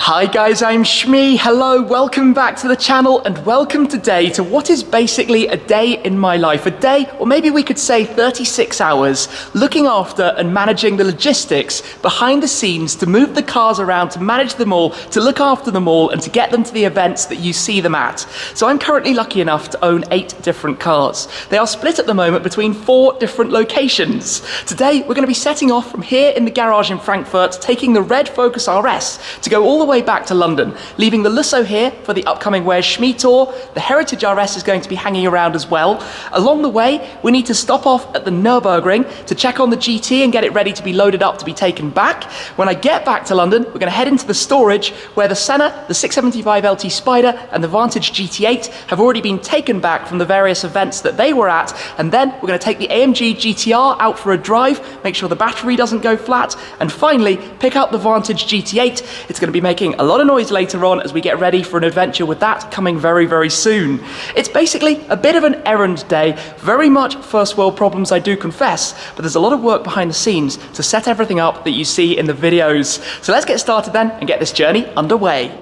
Hi guys, I'm Shmee. Hello, welcome back to the channel and welcome today to what is basically a day in my life. A day, or maybe we could say 36 hours, looking after and managing the logistics behind the scenes to move the cars around, to manage them all, to look after them all and to get them to the events that you see them at. So I'm currently lucky enough to own 8 different cars. They are split at the moment between 4 different locations. Today we're going to be setting off from here in the garage in Frankfurt, taking the red Focus RS to go all the way back to London, leaving the Lusso here for the upcoming Where's Shmee tour. The Heritage RS is going to be hanging around as well. Along the way, we need to stop off at the Nurburgring to check on the GT and get it ready to be loaded up to be taken back. When I get back to London, we're going to head into the storage where the Senna, the 675 LT Spider and the Vantage GT8 have already been taken back from the various events that they were at, and then we're going to take the AMG GTR out for a drive, make sure the battery doesn't go flat, and finally pick up the Vantage GT8. It's going to be making a lot of noise later on as we get ready for an adventure with that coming very, very soon. It's basically a bit of an errand day, very much first world problems, I do confess, but there's a lot of work behind the scenes to set everything up that you see in the videos. So let's get started then and get this journey underway.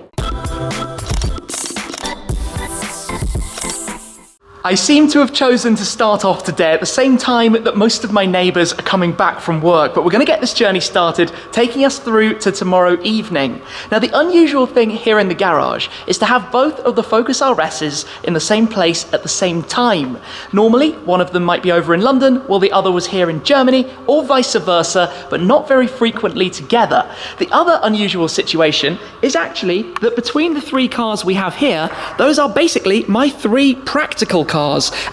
I seem to have chosen to start off today at the same time that most of my neighbours are coming back from work, but we're going to get this journey started, taking us through to tomorrow evening. Now, the unusual thing here in the garage is to have both of the Focus RSs in the same place at the same time. Normally, one of them might be over in London, while the other was here in Germany, or vice versa, but not very frequently together. The other unusual situation is actually that between the 3 cars we have here, those are basically my 3 practical cars.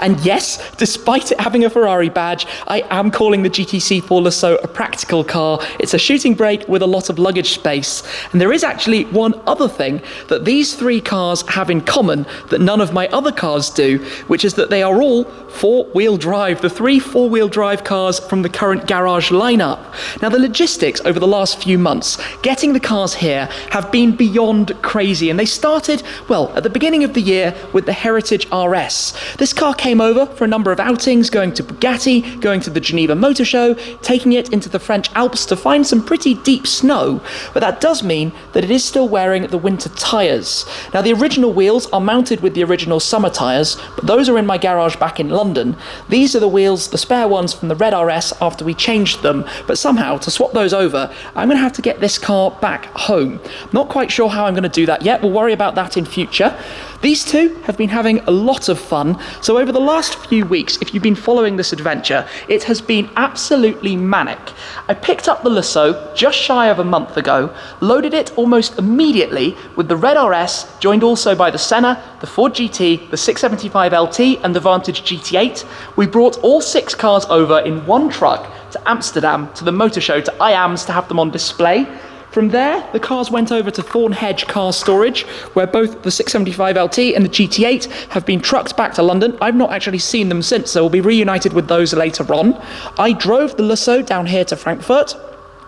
And yes, despite it having a Ferrari badge, I am calling the GTC4Lusso a practical car. It's a shooting brake with a lot of luggage space. And there is actually one other thing that these 3 cars have in common that none of my other cars do, which is that they are all 4-wheel drive, the 3 4-wheel drive cars from the current garage lineup. Now, the logistics over the last few months, getting the cars here, have been beyond crazy. And they started, well, at the beginning of the year with the Heritage RS. This car came over for a number of outings, going to Bugatti, going to the Geneva Motor Show, taking it into the French Alps to find some pretty deep snow, but that does mean that it is still wearing the winter tyres. Now, the original wheels are mounted with the original summer tyres, but those are in my garage back in London. These are the wheels, the spare ones from the red RS after we changed them, but somehow to swap those over, I'm going to have to get this car back home. Not quite sure how I'm going to do that yet. We'll worry about that in future. These 2 have been having a lot of fun. So over the last few weeks, if you've been following this adventure, it has been absolutely manic. I picked up the Lusso just shy of a month ago, loaded it almost immediately with the red RS, joined also by the Senna, the Ford GT, the 675 LT and the Vantage GT8. We brought all 6 cars over in one truck to Amsterdam, to the motor show, to IAMS, to have them on display. From there, the cars went over to Thornhedge Car Storage, where both the 675 LT and the GT8 have been trucked back to London. I've not actually seen them since, so we'll be reunited with those later on. I drove the Lusso down here to Frankfurt.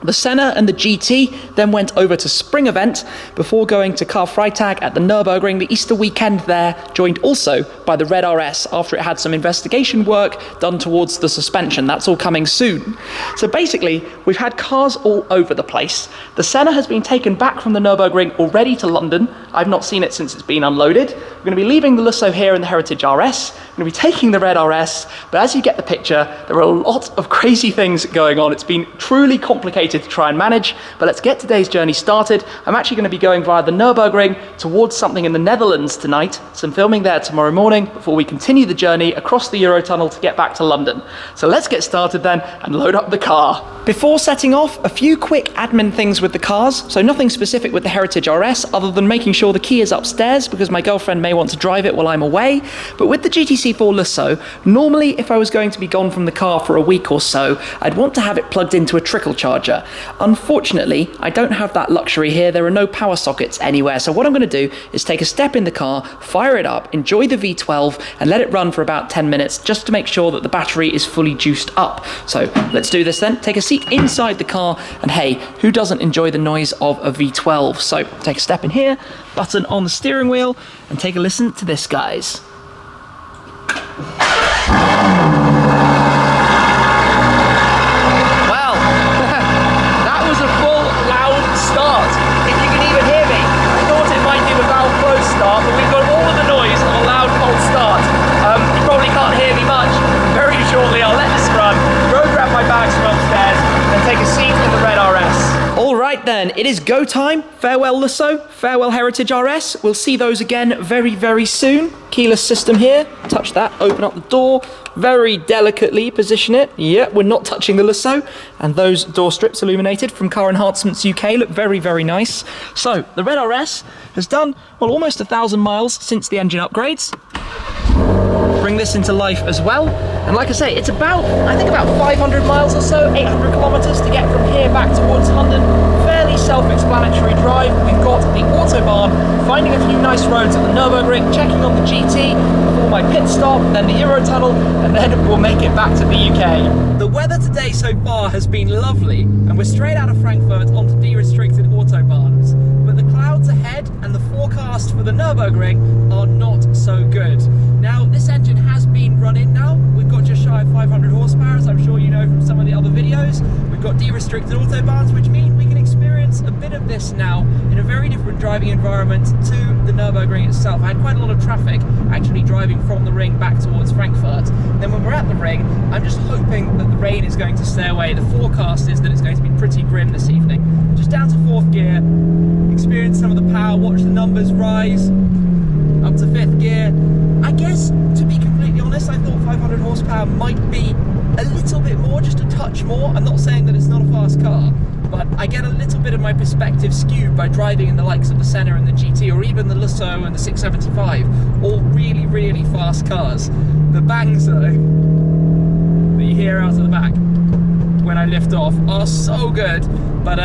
The Senna and the GT then went over to Spring Event before going to Karfreitag at the Nurburgring, the Easter weekend there, joined also by the red RS after it had some investigation work done towards the suspension. That's all coming soon. So basically, we've had cars all over the place. The Senna has been taken back from the Nurburgring already to London. I've not seen it since it's been unloaded. We're going to be leaving the Lusso here in the Heritage RS. We're going to be taking the red RS, but as you get the picture, there are a lot of crazy things going on. It's been truly complicated to try and manage, but let's get today's journey started. I'm actually going to be going via the Nurburgring towards something in the Netherlands tonight, so I'm filming there tomorrow morning before we continue the journey across the Eurotunnel to get back to London. So let's get started then and load up the car. Before setting off, a few quick admin things with the cars, so nothing specific with the Heritage RS other than making sure the key is upstairs because my girlfriend may want to drive it while I'm away. But with the GTC4Lusso, normally if I was going to be gone from the car for a week or so, I'd want to have it plugged into a trickle charger. Unfortunately, I don't have that luxury here. There are no power sockets anywhere. So what I'm going to do is take a step in the car, fire it up, enjoy the V12 and let it run for about 10 minutes just to make sure that the battery is fully juiced up. So let's do this then. Take a seat inside the car and hey, who doesn't enjoy the noise of a V12? So take a step in here, button on the steering wheel and take a listen to this, guys. That was a full loud start. If you can even hear me. is go time. Farewell Lusso, farewell Heritage RS. We'll see those again very, very soon. Keyless system here. Touch that, open up the door. Very delicately position it. Yeah, we're not touching the Lusso. And those door strips illuminated from Car Enhancements UK look very, very nice. So the Red RS has done, well, almost 1,000 miles since the engine upgrades. Bring this into life as well. And like I say, it's about, I think about 500 miles or so, 800 kilometers to get from here back towards London. Fairly self-explanatory drive. We've got the Autobahn, finding a few nice roads at the Nurburgring, checking on the GT before my pit stop, then the Eurotunnel, and then we'll make it back to the UK. The weather today so far has been lovely, and we're straight out of Frankfurt onto de-restricted Autobahns. But the clouds ahead and the forecast for the Nurburgring are not so good. Now, this engine has been run in now. We've got just shy of 500 horsepower, as I'm sure you know from some of the other videos. We've got de-restricted Autobahns, which mean we can experience a bit of this now in a very different driving environment to the Nurburgring itself. I had quite a lot of traffic actually driving from the ring back towards Frankfurt. Then when we're at the ring, I'm just hoping that the rain is going to stay away. The forecast is that it's going to be pretty grim this evening. Just down to 4th gear, experience some of the power, watch the numbers rise, up to 5th gear. I guess, to be completely honest, I thought 500 horsepower might be a little bit more, just a touch more. I'm not saying that it's not a fast car, but I get a little bit of my perspective skewed by driving in the likes of the Senna and the GT, or even the Lusso and the 675, all really, really fast cars. The bangs, though, that you hear out of the back when I lift off are so good. But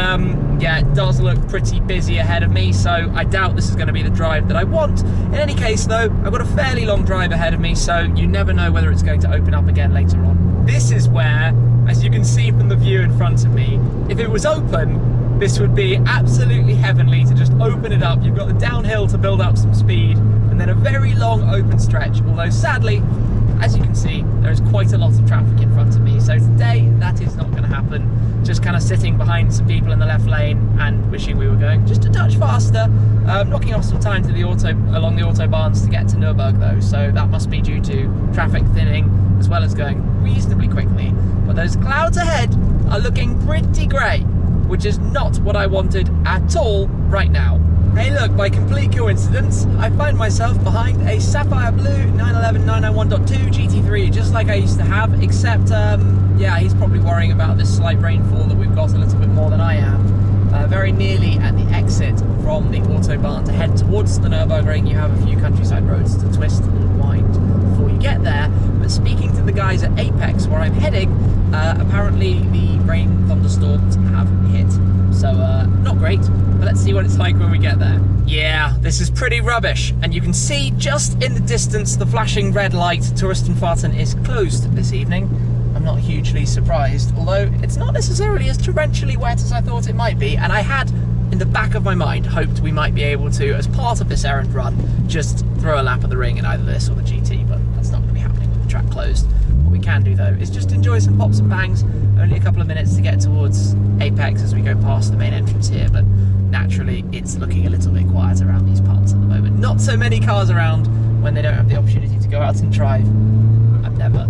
yeah, it does look pretty busy ahead of me, so I doubt this is going to be the drive that I want. In any case though, I've got a fairly long drive ahead of me, so you never know whether it's going to open up again later on. This is where, as you can see from the view in front of me, if it was open, this would be absolutely heavenly to just open it up. You've got the downhill to build up some speed, and then a very long open stretch, although sadly, as you can see, there is quite a lot of traffic in front of me, so today that is not going to happen. Just kind of sitting behind some people in the left lane and wishing we were going just a touch faster. Knocking off some time to along the Autobahns to get to Nurburg though, so that must be due to traffic thinning as well as going reasonably quickly. But those clouds ahead are looking pretty grey, which is not what I wanted at all right now. Hey look, by complete coincidence, I find myself behind a sapphire blue 911 991.2 GT3, just like I used to have, except, yeah, he's probably worrying about this slight rainfall that we've got a little bit more than I am. Very nearly at the exit from the Autobahn to head towards the Nürburgring, you have a few countryside roads to twist and wind before you get there. But speaking to the guys at Apex, where I'm heading, apparently the rain thunderstorms have hit. So, not great, but let's see what it's like when we get there. Yeah, this is pretty rubbish, and you can see just in the distance the flashing red light Touristenfahrten is closed this evening. I'm not hugely surprised, although it's not necessarily as torrentially wet as I thought it might be, and I had, in the back of my mind, hoped we might be able to, as part of this errand run, just throw a lap of the ring in either this or the GT, but that's not going to be happening with the track closed. What we can do though is just enjoy some pops and bangs, only a couple of minutes to get towards Apex as we go past the main entrance here, but naturally it's looking a little bit quiet around these parts at the moment. Not so many cars around when they don't have the opportunity to go out and drive. I'm never,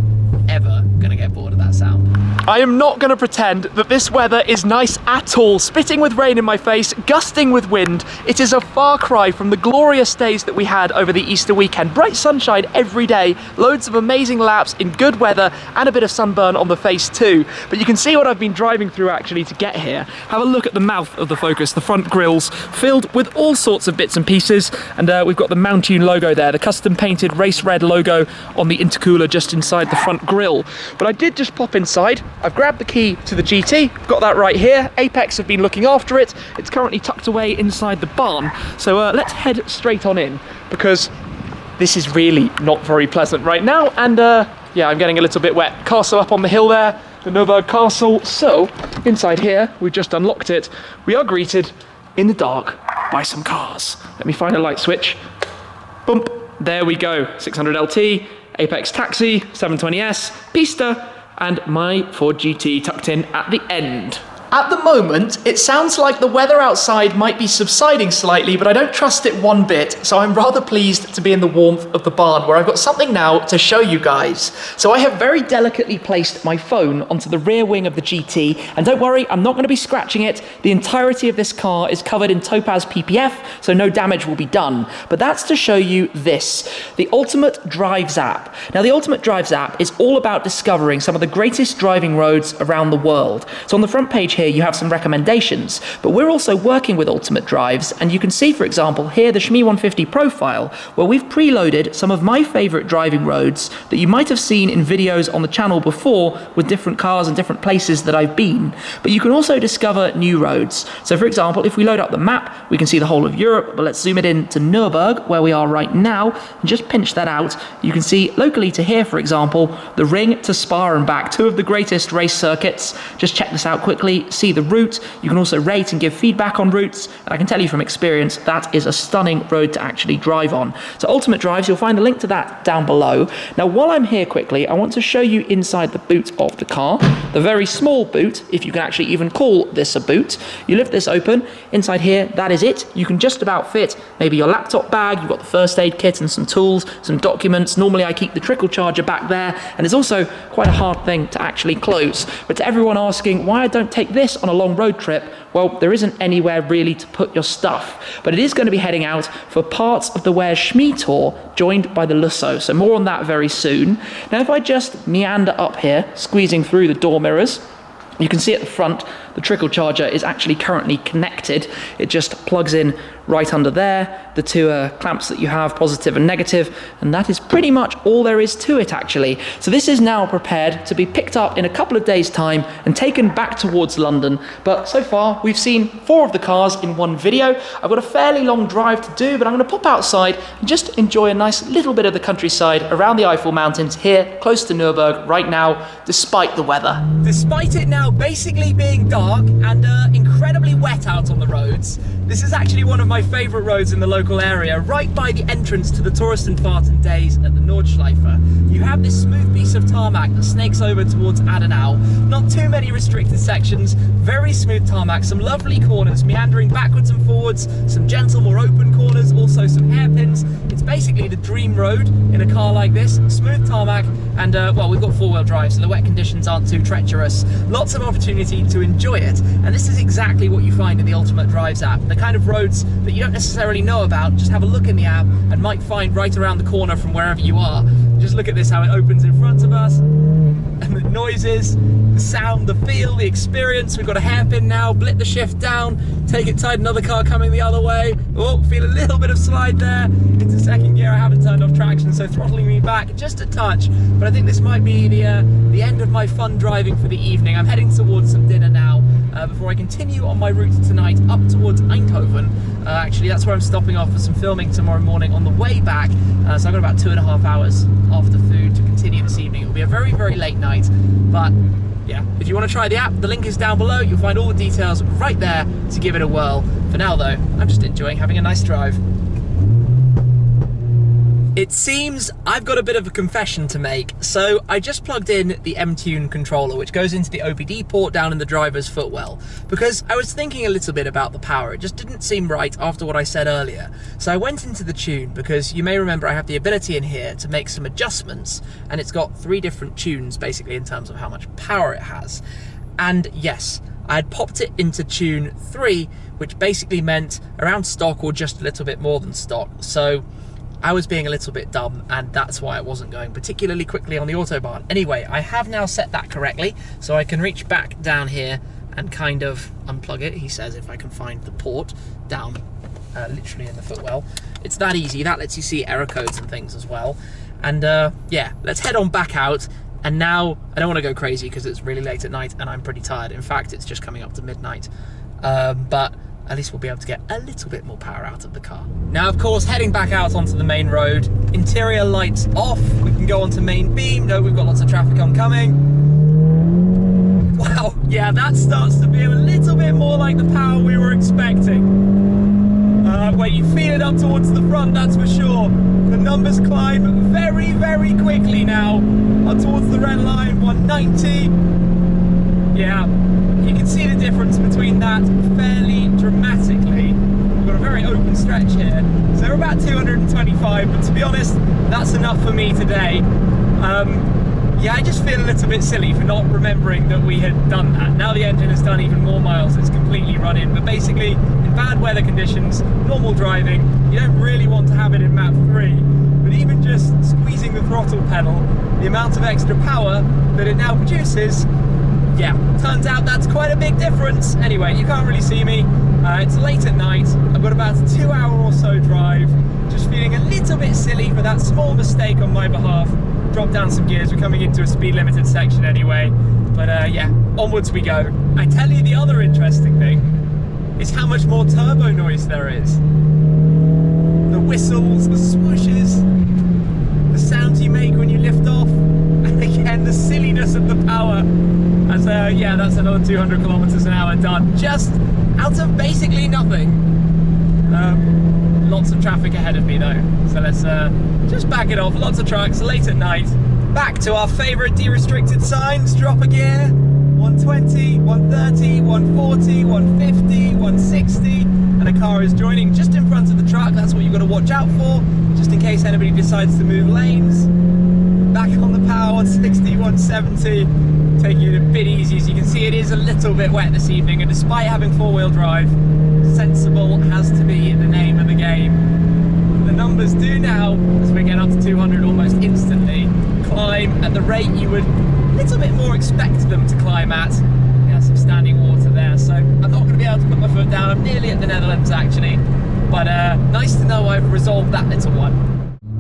ever gonna get bored of that sound. I am not going to pretend that this weather is nice at all. Spitting with rain in my face, gusting with wind. It is a far cry from the glorious days that we had over the Easter weekend. Bright sunshine every day, loads of amazing laps in good weather, and a bit of sunburn on the face too. But you can see what I've been driving through actually to get here. Have a look at the mouth of the Focus, the front grills filled with all sorts of bits and pieces, and we've got the Mountune logo there, the custom painted race red logo on the intercooler just inside the front grille. But I did just pop inside. I've grabbed the key to the GT, got that right here. Apex have been looking after it. It's currently tucked away inside the barn. So let's head straight on in, because this is really not very pleasant right now. And yeah, I'm getting a little bit wet. Castle up on the hill there, the Nurburg Castle. So inside here, we've just unlocked it. We are greeted in the dark by some cars. Let me find a light switch. Bump, there we go. 600 LT, Apex Taxi, 720S, Pista, and my Ford GT tucked in at the end. At the moment, it sounds like the weather outside might be subsiding slightly, but I don't trust it one bit, so I'm rather pleased to be in the warmth of the barn, where I've got something now to show you guys. So I have very delicately placed my phone onto the rear wing of the GT, and don't worry, I'm not going to be scratching it. The entirety of this car is covered in Topaz PPF, so no damage will be done. But that's to show you this, the Ultimate Drives app. Now, the Ultimate Drives app is all about discovering some of the greatest driving roads around the world. So on the front page here, you have some recommendations, but we're also working with Ultimate Drives, and you can see, for example, here the Shmee 150 profile, where we've preloaded some of my favorite driving roads that you might have seen in videos on the channel before with different cars and different places that I've been. But you can also discover new roads. So for example, if we load up the map, we can see the whole of Europe, but let's zoom it in to Nurburg, where we are right now, and just pinch that out. You can see locally to here, for example, the Ring to Spa and back, two of the greatest race circuits. Just check this out quickly, see the route. You can also rate and give feedback on routes, and I can tell you from experience that is a stunning road to actually drive on. So Ultimate Drives, you'll find a link to that down below. Now while I'm here quickly, I want to show you inside the boot of the car, the very small boot, if you can actually even call this a boot. You lift this open, inside here, that is it. You can just about fit maybe your laptop bag, you've got the first aid kit and some tools, some documents. Normally I keep the trickle charger back there, and it's also quite a hard thing to actually close. But to everyone asking why I don't take this on a long road trip, well, there isn't anywhere really to put your stuff. But it is going to be heading out for parts of the Where's Shmee tour, joined by the Lusso. So more on that very soon. Now, if I just meander up here, squeezing through the door mirrors, you can see at the front, the trickle charger is actually currently connected. It just plugs in right under there, the two clamps that you have, positive and negative, and that is pretty much all there is to it actually. So this is now prepared to be picked up in a couple of days' time and taken back towards London. But so far, we've seen 4 of the cars in one video. I've got a fairly long drive to do, but I'm going to pop outside and just enjoy a nice little bit of the countryside around the Eiffel Mountains here, close to Nurburg right now, despite the weather. Despite it now basically being dark and incredibly wet out on the roads, this is actually one of my favourite roads in the local area, right by the entrance to the Touristenfahrten days at the Nordschleife. You have this smooth piece of tarmac that snakes over towards Adenau. Not too many restricted sections, very smooth tarmac, some lovely corners meandering backwards and forwards, some gentle, more open corners, also some hairpins. It's basically the dream road in a car like this, smooth tarmac, and well, we've got 4-wheel drive, so the wet conditions aren't too treacherous. Lots of opportunity to enjoy it, and this is exactly what you find in the Ultimate Drives app. The kind of roads that you don't necessarily know about, just have a look in the app and might find right around the corner from wherever you are. Just look at this, how it opens in front of us, and the noises, the sound, the feel, the experience. We've got a hairpin now, blip the shift down, take it tight, another car coming the other way. Oh, feel a little bit of slide there. Into second gear, I haven't turned off traction, so throttling me back just a touch. But I think this might be the end of my fun driving for the evening. I'm heading towards some dinner now, before I continue on my route tonight up towards Eindhoven. Actually, that's where I'm stopping off for some filming tomorrow morning on the way back. So I've got about 2.5 hours after food to continue this evening. It'll be a very, very late night, but yeah, if you want to try the app, the link is down below. You'll find all the details right there to give it a whirl. For now though, I'm just enjoying having a nice drive. It seems I've got a bit of a confession to make, so I just plugged in the M-Tune controller, which goes into the OBD port down in the driver's footwell, because I was thinking a little bit about the power. It just didn't seem right after what I said earlier. So I went into the tune, because you may remember I have the ability in here to make some adjustments, and it's got 3 different tunes basically in terms of how much power it has. And yes, I had popped it into tune 3, which basically meant around stock or just a little bit more than stock. So I was being a little bit dumb, and that's why it wasn't going particularly quickly on the Autobahn. Anyway, I have now set that correctly, so I can reach back down here and kind of unplug it, he says, if I can find the port down literally in the footwell. It's that easy. That lets you see error codes and things as well. And yeah, let's head on back out. And now, I don't want to go crazy because it's really late at night and I'm pretty tired. In fact, it's just coming up to midnight. But at least we'll be able to get a little bit more power out of the car. Now, of course, heading back out onto the main road, interior lights off, we can go onto main beam. No, we've got lots of traffic oncoming. Wow, yeah, that starts to feel a little bit more like the power we were expecting. Where you feel it up towards the front, that's for sure. The numbers climb very, very quickly now, up towards the red line, 190. Yeah, you can can see the difference between that fairly dramatically. We've got a very open stretch here, so we're about 225, but to be honest, that's enough for me today. Yeah, I just feel a little bit silly for not remembering that we had done that. Now the engine has done even more miles, it's completely run in, but basically, in bad weather conditions, normal driving, you don't really want to have it in map 3, but even just squeezing the throttle pedal, the amount of extra power that it now produces, yeah, turns out that's quite a big difference. Anyway, you can't really see me, it's late at night, I've got about a 2-hour or so drive, just feeling a little bit silly for that small mistake on my behalf. Drop down some gears, we're coming into a speed limited section anyway, but yeah, onwards we go. I tell you, the other interesting thing is how much more turbo noise there is. The whistles, the swooshes, the sounds you make when you lift off, and again the silliness of the power as yeah, that's another 200 kilometers an hour done just out of basically nothing. Lots of traffic ahead of me though, so let's just back it off. Lots of trucks, late at night. Back to our favourite de-restricted signs. Drop a gear, 120, 130, 140, 150, 160, and a car is joining just in front of the truck. That's what you've got to watch out for, just in case anybody decides to move lanes. Back on the power, 160, 170, taking it a bit easy. As you can see, it is a little bit wet this evening, and despite having four-wheel drive, sensible has to be the name of the game. The numbers do now, as we get up to 200 almost instantly, climb at the rate you would a little bit more expect them to climb at. We have some standing water there, so I'm not going to be able to put my foot down. I'm nearly at the Netherlands actually, but nice to know I've resolved that little one.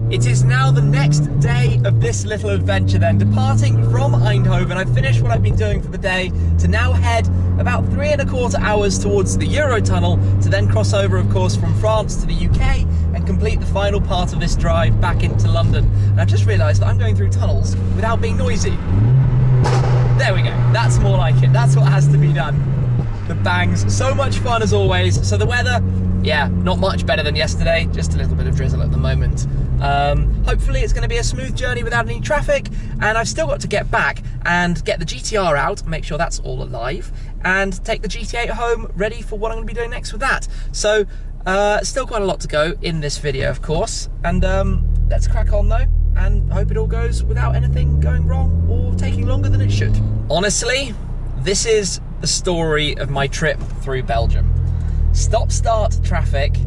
It is now the next day of this little adventure then, departing from Eindhoven. I've finished what I've been doing for the day to now head about 3¼ hours towards the Eurotunnel to then cross over, of course, from France to the UK and complete the final part of this drive back into London. And I've just realised that I'm going through tunnels without being noisy. There we go, that's more like it, that's what has to be done. The bangs, so much fun as always. So the weather, yeah, not much better than yesterday, just a little bit of drizzle at the moment. Hopefully it's going to be a smooth journey without any traffic, and I've still got to get back and get the GTR out, make sure that's all alive, and take the GT8 home ready for what I'm going to be doing next with that. So still quite a lot to go in this video, of course, and let's crack on though, and hope it all goes without anything going wrong or taking longer than it should. Honestly, this is the story of my trip through Belgium. Stop-start traffic,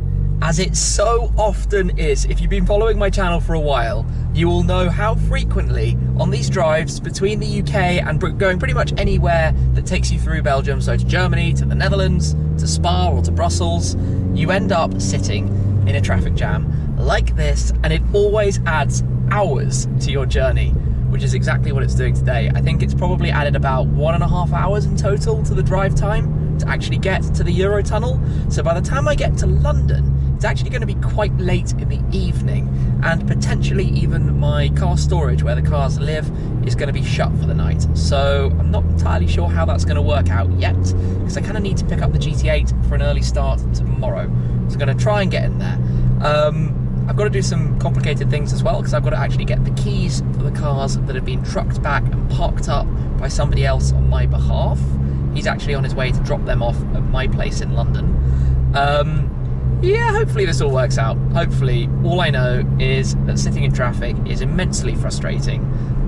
as it so often is. If you've been following my channel for a while, you will know how frequently on these drives between the UK and going pretty much anywhere that takes you through Belgium, so to Germany, to the Netherlands, to Spa or to Brussels, you end up sitting in a traffic jam like this, and it always adds hours to your journey, which is exactly what it's doing today. I think it's probably added about 1½ hours in total to the drive time to actually get to the Eurotunnel. So by the time I get to London, it's actually going to be quite late in the evening, and potentially even my car storage where the cars live is going to be shut for the night. So I'm not entirely sure how that's going to work out yet, because I kind of need to pick up the GT8 for an early start tomorrow. So I'm going to try and get in there. I've got to do some complicated things as well, because I've got to actually get the keys for the cars that have been trucked back and parked up by somebody else on my behalf. He's actually on his way to drop them off at my place in London. Yeah, hopefully this all works out. Hopefully, all I know is that sitting in traffic is immensely frustrating,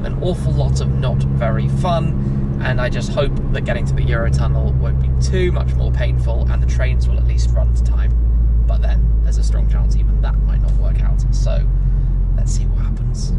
an awful lot of not very fun, and I just hope that getting to the Eurotunnel won't be too much more painful and the trains will at least run to time. But then, there's a strong chance even that might not work out, so let's see what happens.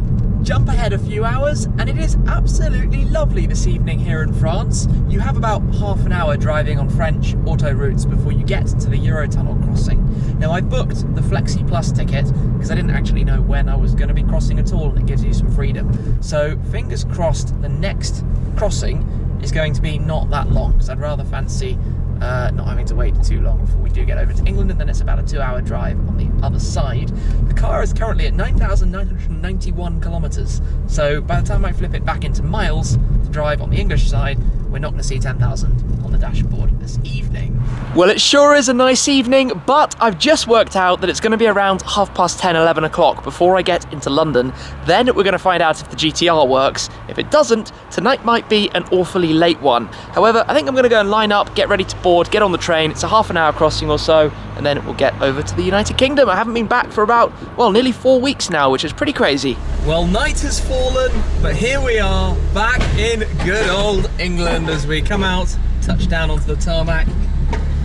Jump ahead a few hours, and it is absolutely lovely this evening here in France. You have about half an hour driving on French autoroutes before you get to the Eurotunnel crossing. Now, I booked the Flexi Plus ticket because I didn't actually know when I was going to be crossing at all, and it gives you some freedom. So fingers crossed the next crossing is going to be not that long, because I'd rather fancy not having to wait too long before we do get over to England, and then it's about a 2-hour drive on the other side. The car is currently at 9,991 kilometers, so by the time I flip it back into miles to drive on the English side, we're not going to see 10,000 on the dashboard this evening. Well, it sure is a nice evening, but I've just worked out that it's going to be around 10:30, 11 o'clock before I get into London. Then we're going to find out if the GTR works. If it doesn't, tonight might be an awfully late one. However, I think I'm going to go and line up, get ready to board, get on the train. It's a half an hour crossing or so, and then we'll get over to the United Kingdom. I haven't been back for about, well, nearly 4 weeks now, which is pretty crazy. Well, night has fallen, but here we are, back in good old England as we come out, touch down onto the tarmac.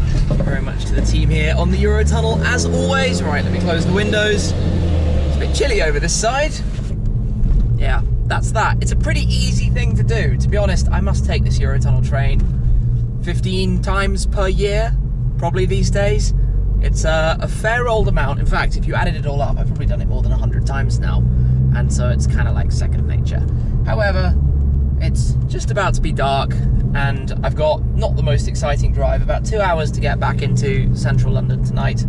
Thank you very much to the team here on the Eurotunnel, as always. Right, let me close the windows. It's a bit chilly over this side. Yeah, that's that. It's a pretty easy thing to do. To be honest, I must take this Eurotunnel train 15 times per year, probably these days. It's a fair old amount. In fact, if you added it all up, I've probably done it more than 100 times now. And so it's kind of like second nature. However, it's just about to be dark, and I've got not the most exciting drive, about 2 hours to get back into central London tonight,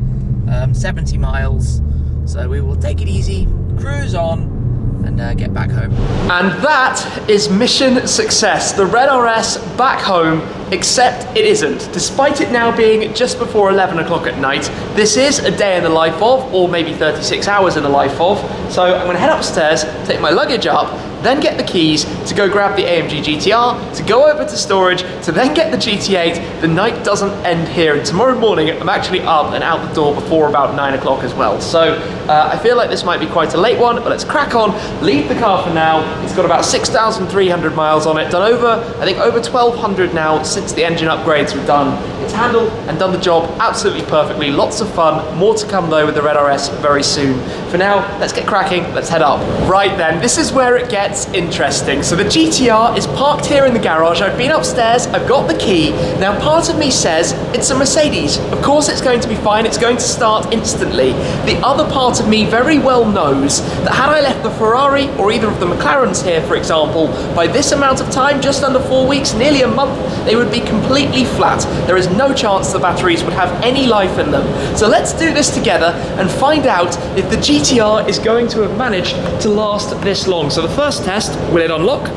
70 miles, so we will take it easy, cruise on, and get back home. And that is mission success. The Red RS back home, except it isn't. Despite it now being just before 11 o'clock at night, this is a day in the life of, or maybe 36 hours in the life of. So I'm gonna head upstairs, take my luggage up, then get the keys to go grab the AMG GTR, to go over to storage, to then get the GT8. The night doesn't end here, and tomorrow morning I'm actually up and out the door before about 9 o'clock as well. So I feel like this might be quite a late one, but let's crack on, leave the car for now. It's got about 6,300 miles on it, done over, I think over 1,200 now since the engine upgrades were done. It's handled and done the job absolutely perfectly, lots of fun, more to come though with the Red RS very soon. For now, let's get cracking, let's head up. Right then, this is where it gets interesting. So the GTR is parked here in the garage. I've been upstairs, I've got the key. Now part of me says it's a Mercedes. Of course it's going to be fine, it's going to start instantly. The other part of me very well knows that had I left the Ferrari or either of the McLarens here, for example, by this amount of time, just under 4 weeks, nearly a month, they would be completely flat. There is no chance the batteries would have any life in them. So let's do this together and find out if the GTR is going to have managed to last this long. So the first test, will it unlock?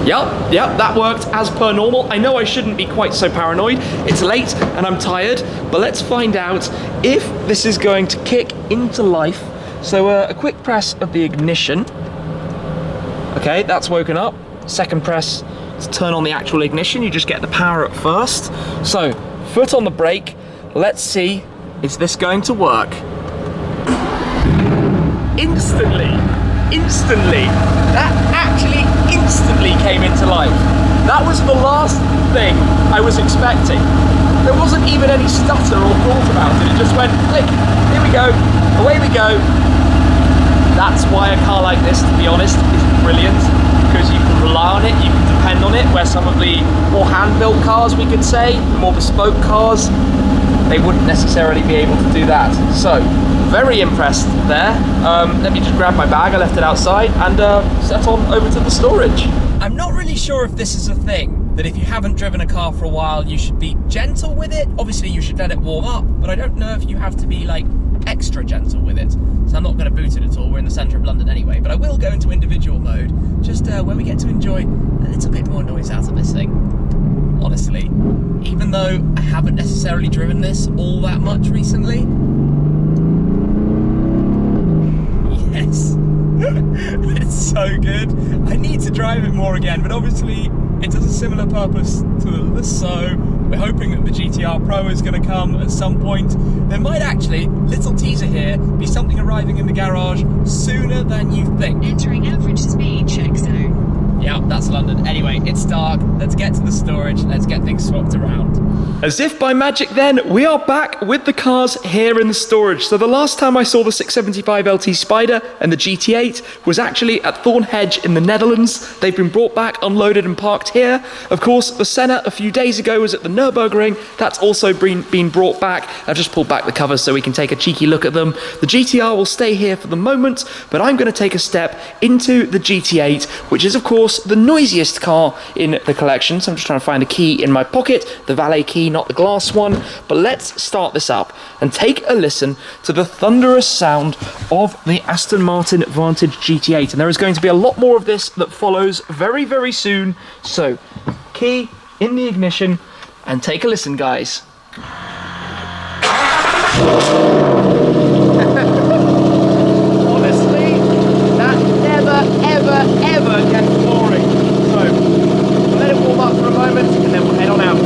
Yep, that worked as per normal. I know I shouldn't be quite so paranoid. It's late and I'm tired, but let's find out if this is going to kick into life. So a quick press of the ignition. Okay, that's woken up. Second press to turn on the actual ignition. You just get the power at first. So, foot on the brake. Let's see, is this going to work? Instantly, that actually instantly came into life. That was the last thing I was expecting. There wasn't even any stutter or thought about it. It just went click, here we go, away we go. That's why a car like this, to be honest, is brilliant, because you can rely on it, you can depend on it, where some of the more hand-built cars, we could say, the more bespoke cars, they wouldn't necessarily be able to do that. So, very impressed there. Let me just grab my bag, I left it outside, and set on over to the storage. I'm not really sure if this is a thing, that if you haven't driven a car for a while, you should be gentle with it. Obviously, you should let it warm up, but I don't know if you have to be, like, extra gentle with it. So I'm not going to boot it at all, we're in the centre of London anyway, but I will go into individual mode, just where we get to enjoy a little bit more noise out of this thing. Honestly, even though I haven't necessarily driven this all that much recently. Yes, it's so good. I need to drive it more again, but obviously it does a similar purpose to the Lusso. We're hoping that the GTR Pro is going to come at some point. There might actually, little teaser here, be something arriving in the garage sooner than you think. Entering average speed check zone. Yeah, that's London. Anyway, it's dark. Let's get to the storage. Let's get things swapped around. As if by magic then, we are back with the cars here in the storage. So the last time I saw the 675 LT Spider and the GT8 was actually at Thornhedge in the Netherlands. They've been brought back, unloaded and parked here. Of course, the Senna a few days ago was at the Nurburgring. That's also been brought back. I've just pulled back the covers so we can take a cheeky look at them. The GTR will stay here for the moment, but I'm going to take a step into the GT8, which is of course the noisiest car in the collection. So I'm just trying to find a key in my pocket, the valet key, not the glass one. But let's start this up and take a listen to the thunderous sound of the Aston Martin Vantage GT8. And there is going to be a lot more of this that follows very, very soon. So key in the ignition and take a listen, guys. Honestly, that never, ever, ever gets boring. So, let it warm up for a moment and then we'll head on out.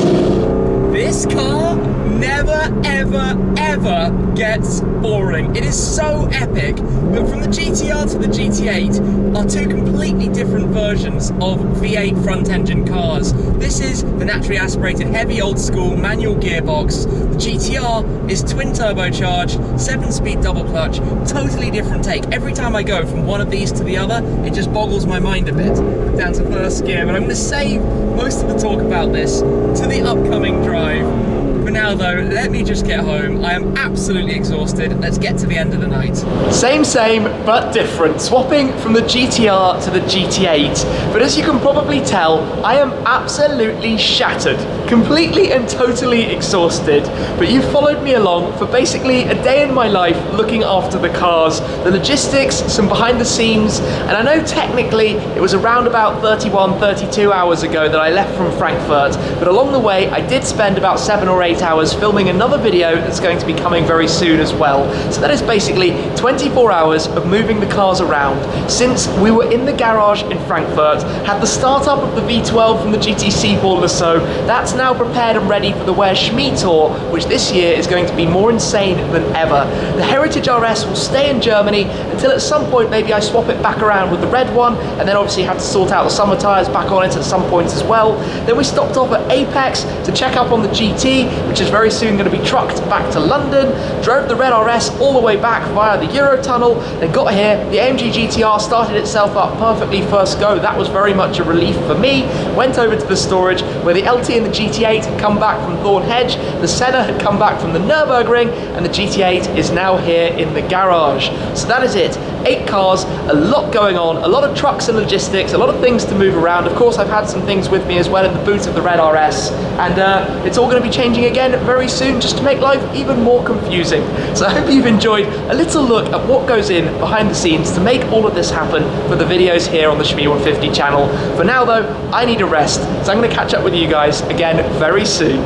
This car never, ever, ever gets boring. It is so epic, but from the GTR to the GT8 are two completely different versions of V8 front-engine cars. This is the naturally aspirated, heavy, old-school manual gearbox. The GTR is twin-turbocharged, 7-speed double clutch, totally different take. Every time I go from one of these to the other, it just boggles my mind a bit, down to first gear. But I'm going to save most of the talk about this to the upcoming drive. For now though, let me just get home. I am absolutely exhausted. Let's get to the end of the night. Same, but different. Swapping from the GTR to the GT8. But as you can probably tell, I am absolutely shattered. Completely and totally exhausted. But you followed me along for basically a day in my life looking after the cars, the logistics, some behind the scenes, and I know technically it was around about 31, 32 hours ago that I left from Frankfurt, but along the way I did spend about 7 or 8 hours filming another video that's going to be coming very soon as well. So that is basically 24 hours of moving the cars around since we were in the garage in Frankfurt, had the startup of the V12 from the GTC4Lusso. That's now prepared and ready for the Shmee tour, which this year is going to be more insane than ever. The Heritage RS will stay in Germany until at some point maybe I swap it back around with the red one, and then obviously have to sort out the summer tyres back on it at some point as well. Then we stopped off at Apex to check up on the GT, which is very soon going to be trucked back to London, drove the red RS all the way back via the Eurotunnel, then got here, the AMG GTR started itself up perfectly first go. That was very much a relief for me. Went over to the storage where the LT and the GT8 had come back from Thornhedge, the Senna had come back from the Nurburgring, and the GT8 is now here in the garage. So that is it. 8 cars, a lot going on, a lot of trucks and logistics, a lot of things to move around. Of course, I've had some things with me as well in the boot of the red RS, and it's all going to be changing again very soon just to make life even more confusing. So I hope you've enjoyed a little look at what goes in behind the scenes to make all of this happen for the videos here on the Shmee 150 channel. For now though, I need a rest, so I'm going to catch up with you guys again very soon.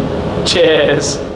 Cheers!